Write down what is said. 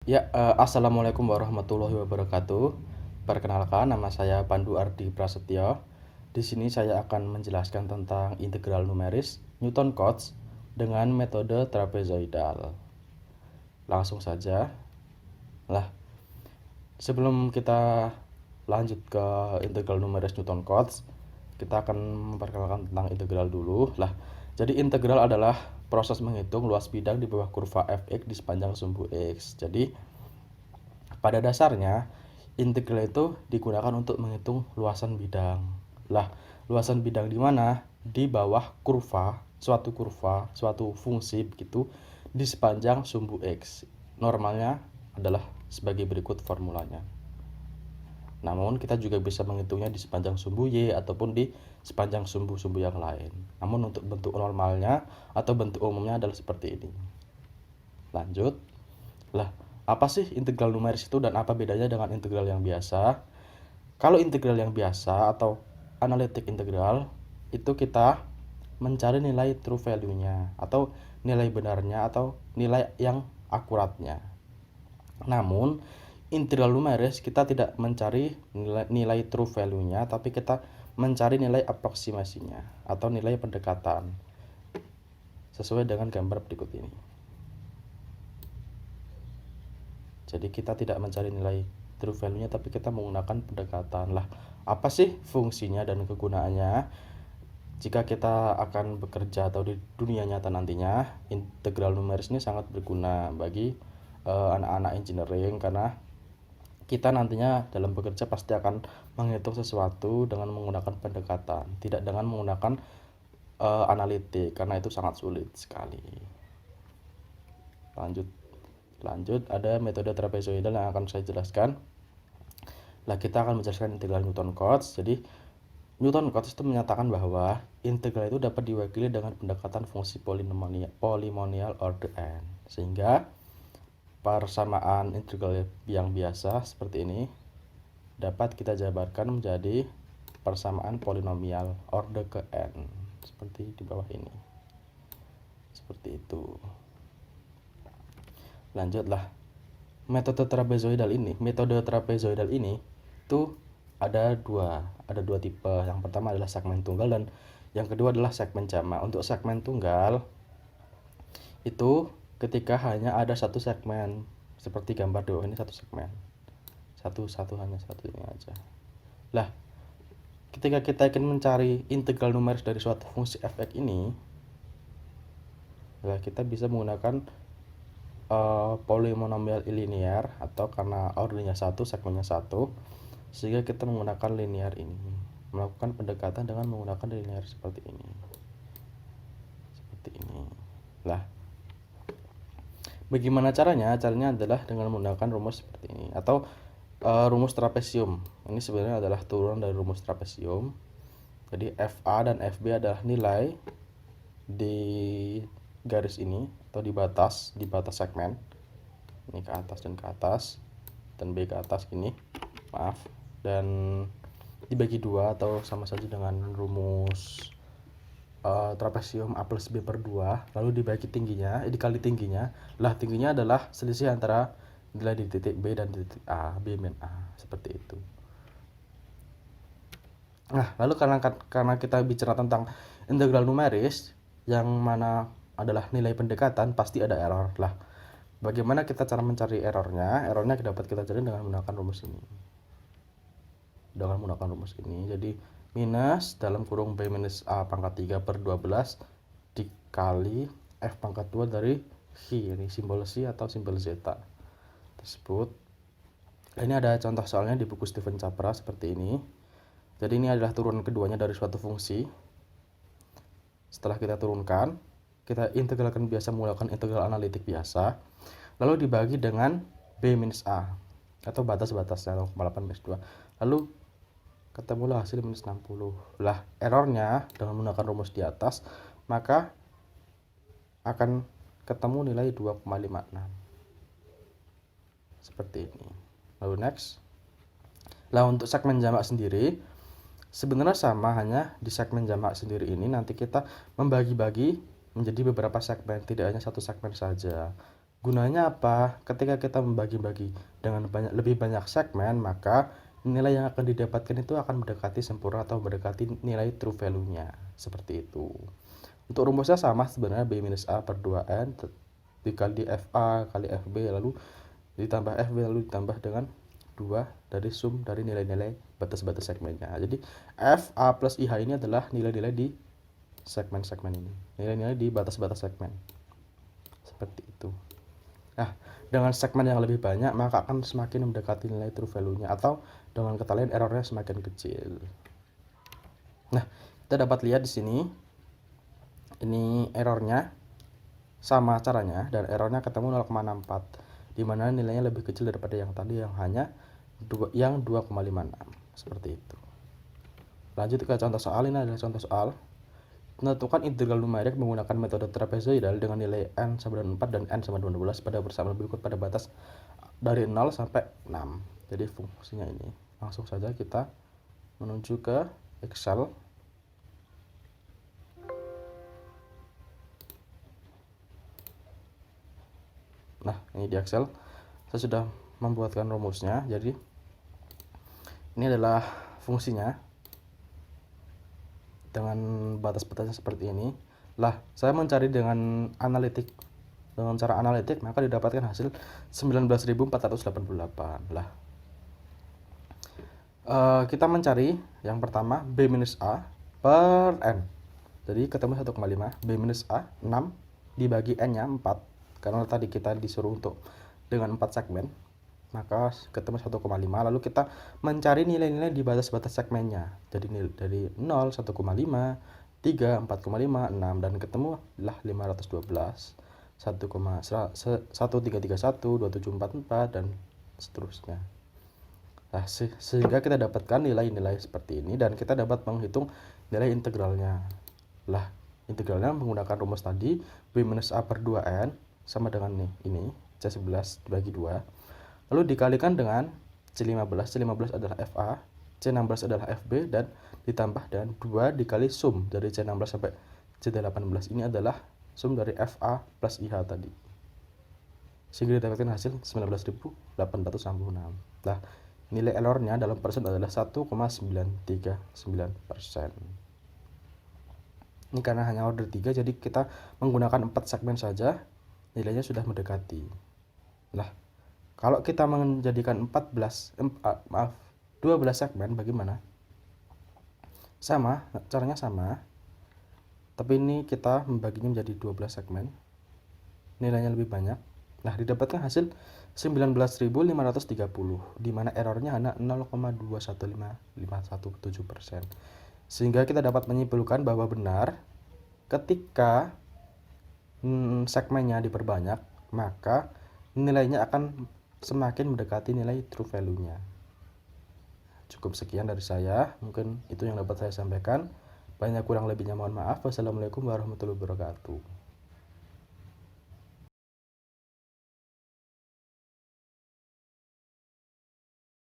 Assalamualaikum warahmatullahi wabarakatuh. Perkenalkan, nama saya Pandu Ardi Prasetyo. Di sini saya akan menjelaskan tentang integral numeris Newton Cotes dengan metode trapezoidal. Langsung saja. Lah, sebelum kita lanjut ke integral numeris Newton Cotes, kita akan memperkenalkan tentang integral dulu. Jadi integral adalah proses menghitung luas bidang di bawah kurva fx di sepanjang sumbu x. Jadi pada dasarnya, integral itu digunakan untuk menghitung luasan bidang. Luasan bidang di mana? Di bawah suatu fungsi begitu di sepanjang sumbu X. Normalnya adalah sebagai berikut formulanya. Namun kita juga bisa menghitungnya di sepanjang sumbu Y ataupun di sepanjang sumbu-sumbu yang lain. Namun untuk bentuk normalnya atau bentuk umumnya adalah seperti ini. Lanjut. Apa sih integral numeris itu dan apa bedanya dengan integral yang biasa? Kalau integral yang biasa atau analytic integral, itu kita mencari nilai true value-nya atau nilai benarnya atau nilai yang akuratnya. Namun, integral numeris kita tidak mencari nilai true value-nya, tapi kita mencari nilai aproksimasinya atau nilai pendekatan sesuai dengan gambar berikut ini. Jadi kita tidak mencari nilai true value-nya, tapi kita menggunakan pendekatan. Apa sih fungsinya dan kegunaannya? Jika kita akan bekerja atau di dunia nyata nantinya, integral numeris ini sangat berguna bagi anak-anak engineering, karena kita nantinya dalam bekerja pasti akan menghitung sesuatu dengan menggunakan pendekatan, tidak dengan menggunakan analitik, karena itu sangat sulit sekali. Lanjut, ada metode trapezoidal yang akan saya jelaskan. Kita akan menjelaskan integral Newton Cotes. Jadi Newton Cotes itu menyatakan bahwa integral itu dapat diwakili dengan pendekatan fungsi polynomial order n, sehingga persamaan integral yang biasa seperti ini dapat kita jabarkan menjadi persamaan polinomial order ke n, seperti di bawah ini. Seperti itu. Lanjutlah. Metode trapezoidal ini itu ada dua tipe. Yang pertama adalah segmen tunggal dan yang kedua adalah segmen jamak. Untuk segmen tunggal itu ketika hanya ada satu segmen, seperti gambar di bawah ini, satu segmen, hanya satu ini aja. Ketika kita ingin mencari integral numeris dari suatu fungsi fx ini, kita bisa menggunakan polinomial linear, atau karena ordernya satu, segmennya satu, sehingga kita menggunakan linear ini, melakukan pendekatan dengan menggunakan linear seperti ini. Bagaimana caranya? Caranya adalah dengan menggunakan rumus seperti ini, atau rumus trapesium. Ini sebenarnya adalah turunan dari rumus trapesium. Jadi FA dan FB adalah nilai di garis ini atau di batas segmen ini, ke atas dan ke atas, dan B ke atas gini, dan dibagi dua atau sama saja dengan rumus trapesium A plus B per 2, lalu dibagi tingginya, dikali tingginya. Tingginya adalah selisih antara nilai di titik B dan di titik A, B min A, seperti itu. Lalu karena kita bicara tentang integral numeris yang mana adalah nilai pendekatan, pasti ada error. Bagaimana kita cara mencari errornya? Errornya dapat kita cari dengan menggunakan rumus ini. Jadi minus dalam kurung B minus A pangkat 3 per 12 dikali F pangkat 2 dari Xi, ini simbol Xi atau simbol zeta tersebut. Ini ada contoh soalnya di buku Stephen Capra seperti ini. Jadi ini adalah turunan keduanya dari suatu fungsi. Setelah kita turunkan, kita integralkan biasa menggunakan integral analitik biasa, lalu dibagi dengan B minus A atau batas-batasnya 0,8 minus 2, lalu ketemulah hasil minus 60. Errornya dengan menggunakan rumus di atas, maka akan ketemu nilai 2,56 seperti ini. Lalu next. Untuk segmen jamak sendiri sebenarnya sama, hanya di segmen jamak sendiri ini nanti kita membagi-bagi menjadi beberapa segmen, tidak hanya satu segmen saja. Gunanya apa? Ketika kita membagi-bagi dengan lebih banyak segmen, maka nilai yang akan didapatkan itu akan mendekati sempurna atau mendekati nilai true value-nya. Seperti itu. Untuk rumusnya sama sebenarnya, B minus A per 2N dikali FA kali FB lalu ditambah FB lalu ditambah dengan 2 dari sum dari nilai-nilai batas-batas segmennya. Jadi FA plus IH ini adalah nilai-nilai di segmen-segmen ini. Nilai-nilai di batas-batas segmen. Seperti itu. Nah, dengan segmen yang lebih banyak maka akan semakin mendekati nilai true value-nya, atau dengan kata lain errornya semakin kecil. Nah, kita dapat lihat di sini ini errornya sama caranya, dan errornya ketemu 0,64, di mana nilainya lebih kecil daripada yang tadi yang hanya 2,56 seperti itu. Lanjut ke contoh soal. Ini adalah contoh soal menentukan integral numerik menggunakan metode trapezoidal dengan nilai n sama dengan 4 dan n sama dengan 12 pada persamaan berikut pada batas dari 0 sampai 6. Jadi fungsinya ini. Langsung saja kita menuju ke Excel. Nah, ini di Excel saya sudah membuatkan rumusnya. Jadi ini adalah fungsinya dengan batas-batasnya seperti ini. Lah, saya mencari dengan cara analitik, maka didapatkan hasil 19.488. Lah, kita mencari yang pertama B minus A per N. Jadi ketemu 1,5. B minus A 6 dibagi N nya 4, karena tadi kita disuruh untuk dengan 4 segmen, maka ketemu 1,5. Lalu kita mencari nilai-nilai di batas-batas segmennya. Jadi dari 0, 1,5, 3, 4,5, 6, dan ketemu lah 512, 1,1331, 2744, dan seterusnya. Nah, sehingga kita dapatkan nilai-nilai seperti ini, dan kita dapat menghitung nilai integralnya. Lah, integralnya menggunakan rumus tadi, B minus A per 2N sama dengan ini C11 dibagi 2, lalu dikalikan dengan C15. C15 adalah FA, C16 adalah FB, dan ditambah dengan 2 dikali sum dari C16 sampai C18. Ini adalah sum dari FA plus IH tadi, sehingga didapatkan hasil 19.866. Nah, nilai errornya dalam persen adalah 1,939%. Ini karena hanya order 3, jadi kita menggunakan 4 segmen saja, nilainya sudah mendekati. Nah, kalau kita menjadikan 12 segmen bagaimana? Sama, caranya sama. Tapi ini kita membaginya menjadi 12 segmen. Nilainya lebih banyak. Nah, didapatkan hasil 19.530, di mana errornya hanya 0,21517%. Sehingga kita dapat menyimpulkan bahwa benar ketika segmennya diperbanyak, maka nilainya akan semakin mendekati nilai true value-nya. Cukup sekian dari saya, mungkin itu yang dapat saya sampaikan. Banyak kurang lebihnya mohon maaf. Wassalamualaikum warahmatullahi wabarakatuh.